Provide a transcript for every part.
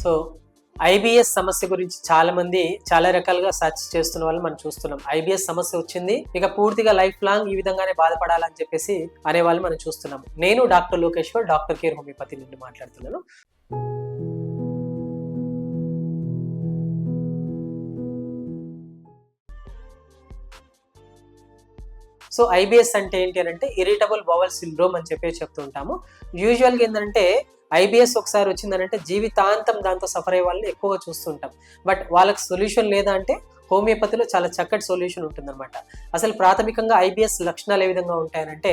So IBS సమస్య గురించి చాలా మంది చాలా రకాలుగా సెర్చ్ చేస్తున్న వాళ్ళు మనం చూస్తున్నాం. ఐబిఎస్ సమస్య వచ్చింది, ఇక పూర్తిగా లైఫ్ లాంగ్ ఈ విధంగానే బాధపడాలని చెప్పేసి అనేవాళ్ళు మనం చూస్తున్నాం. నేను doctor Lokeshwar, doctor care homeopathy నుండి మాట్లాడుతున్నాను. సో ఐబిఎస్ అంటే ఏంటి అని అంటే ఇరిటబుల్ బౌవల్ సిండ్రోమ్ అని చెప్పి చెప్తుంటాము. యూజువల్గా ఏంటంటే ఐబిఎస్ ఒకసారి వచ్చిందనంటే జీవితాంతం దాంతో సఫర్ అయ్యే వాళ్ళని ఎక్కువగా చూస్తుంటాం. బట్ వాళ్ళకి సొల్యూషన్ లేదా అంటే హోమియోపతిలో చాలా చక్కటి సొల్యూషన్ ఉంటుందన్నమాట. అసలు ప్రాథమికంగా ఐబిఎస్ లక్షణాలు ఏ విధంగా ఉంటాయనంటే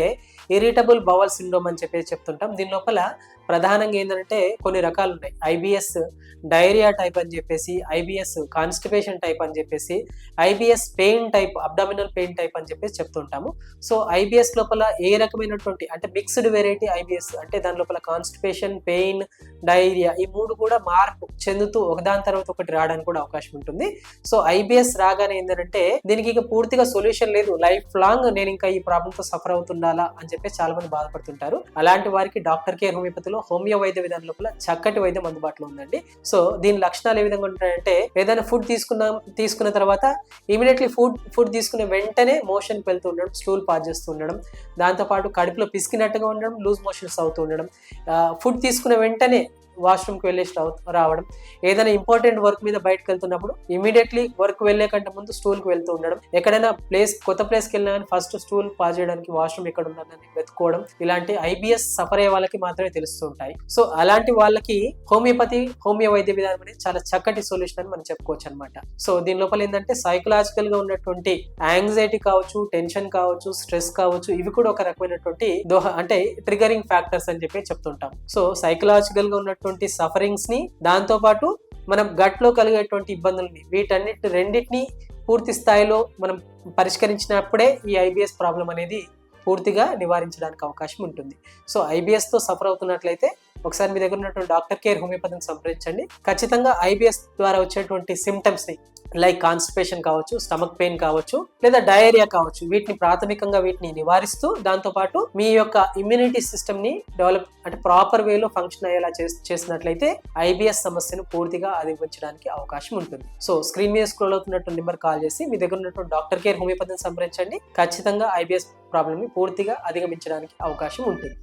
ఇరిటబుల్ బౌవల్ సిండ్రోమ్ అని చెప్పి చెప్తుంటాం. దీని లోపల ప్రధానంగా ఏంటంటే కొన్ని రకాలు ఉన్నాయి. ఐబిఎస్ డైరియా టైప్ అని చెప్పేసి, ఐబిఎస్ కాన్స్టిపేషన్ టైప్ అని చెప్పేసి, IBS pain type, abdominal pain type అని చెప్పేసి చెప్తుంటాము. సో ఐబిఎస్ లోపల ఏ రకమైనటువంటి అంటే మిక్స్డ్ వెరైటీ ఐబిఎస్ అంటే దాని లోపల కాన్స్టిపేషన్, పెయిన్, డైరియా ఈ మూడు కూడా మార్పు చెందుతూ ఒకదాని తర్వాత ఒకటి రావడానికి కూడా అవకాశం ఉంటుంది. సో ఐబిఎస్ రాగానే ఏంటంటే దీనికి ఇక పూర్తిగా సొల్యూషన్ లేదు, లైఫ్ లాంగ్ నేను ఇంకా ఈ ప్రాబ్లంతో సఫర్ అవుతుండాలా అని చెప్పేసి చాలా మంది బాధపడుతుంటారు. అలాంటి వారికి డాక్టర్ కేర్ హోమియోపతిలో హోమియో వైద్య విధానం లోపల చక్కటి వైద్యం అందుబాటులో ఉందండి. సో దీని లక్షణాలు ఏ విధంగా ఉంటాయంటే ఏదైనా ఫుడ్ తీసుకున్న తర్వాత ఇమీడియట్లీ ఫుడ్ తీసుకునే వెంటనే మోషన్ వెళ్తూ ఉండడం, స్టూల్ పాస్ చేస్తూ ఉండడం, దాంతోపాటు కడుపులో పిసికినట్టుగా ఉండడం, లూజ్ మోషన్స్ అవుతూ ఉండడం, ఫుడ్ తీసుకునే వెంటనే వాష్రూమ్కి వెళ్ళేసి రావడం, ఏదైనా ఇంపార్టెంట్ వర్క్ మీద బయటకు వెళ్తున్నప్పుడు ఇమీడియట్లీ వర్క్ వెళ్లే కంటే ముందు స్టూల్కి వెళ్తూ ఉండడం, ఎక్కడైనా కొత్త ప్లేస్కి వెళ్ళినా కానీ ఫస్ట్ స్టూల్ పాస్ చేయడానికి వాష్రూమ్ ఎక్కడ ఉన్నదని వెతుక్కోవడం, ఇలాంటి ఐబిఎస్ సఫర్ అయ్యే వాళ్ళకి మాత్రమే తెలుస్తూ ఉంటాయి. సో అలాంటి వాళ్ళకి హోమియో వైద్య విధానం అనేది చాలా చక్కటి సొల్యూషన్ అని మనం చెప్పుకోవచ్చు అనమాట. సో దీని లోపల ఏంటంటే సైకలాజికల్ గా ఉన్నటువంటి యాంగ్జైటీ కావచ్చు, టెన్షన్ కావచ్చు, స్ట్రెస్ కావచ్చు, ఇవి కూడా ఒక రకమైనటువంటి అంటే ట్రిగరింగ్ ఫ్యాక్టర్స్ అని చెప్పి చెప్తుంటాం. సో సైకలాజికల్ గా ఉన్నటువంటి సఫరింగ్స్ ని, దాంతో పాటు మనం గట్ లో కలిగేటువంటి ఇబ్బందుల్ని, రెండింటిని పూర్తి స్థాయిలో మనం పరిష్కరించినప్పుడే ఈ ఐబిఎస్ ప్రాబ్లం అనేది పూర్తిగా నివారించడానికి అవకాశం ఉంటుంది. సో ఐబిఎస్ తో సఫర్ అవుతున్నట్లయితే ఒకసారి మీ దగ్గర ఉన్నటువంటి డాక్టర్ కేర్ హోమియోపతిని సంప్రదించండి. ఖచ్చితంగా ఐబిఎస్ ద్వారా వచ్చేటువంటి సిమ్టమ్స్ ని లైక్ కాన్స్టిపేషన్ కావచ్చు, స్టమక్ పెయిన్ కావచ్చు, లేదా డయేరియా కావచ్చు, వీటిని నివారిస్తూ దాంతోపాటు మీ యొక్క ఇమ్యూనిటీ సిస్టమ్ ని డెవలప్ అంటే ప్రాపర్ వేలో ఫంక్షన్ అయ్యేలా చేసినట్లయితే ఐబిఎస్ సమస్యను పూర్తిగా అధిగమించడానికి అవకాశం ఉంటుంది. సో స్క్రీన్ మీద స్క్రోల్ అవుతున్నటువంటి నెంబర్ కాల్ చేసి మీ దగ్గర ఉన్నటువంటి డాక్టర్ కేర్ హోమియోపతిని సంప్రదించండి. ఖచ్చితంగా ఐబిఎస్ ప్రాబ్లమ్ ని పూర్తిగా అధిగమించడానికి అవకాశం ఉంటుంది.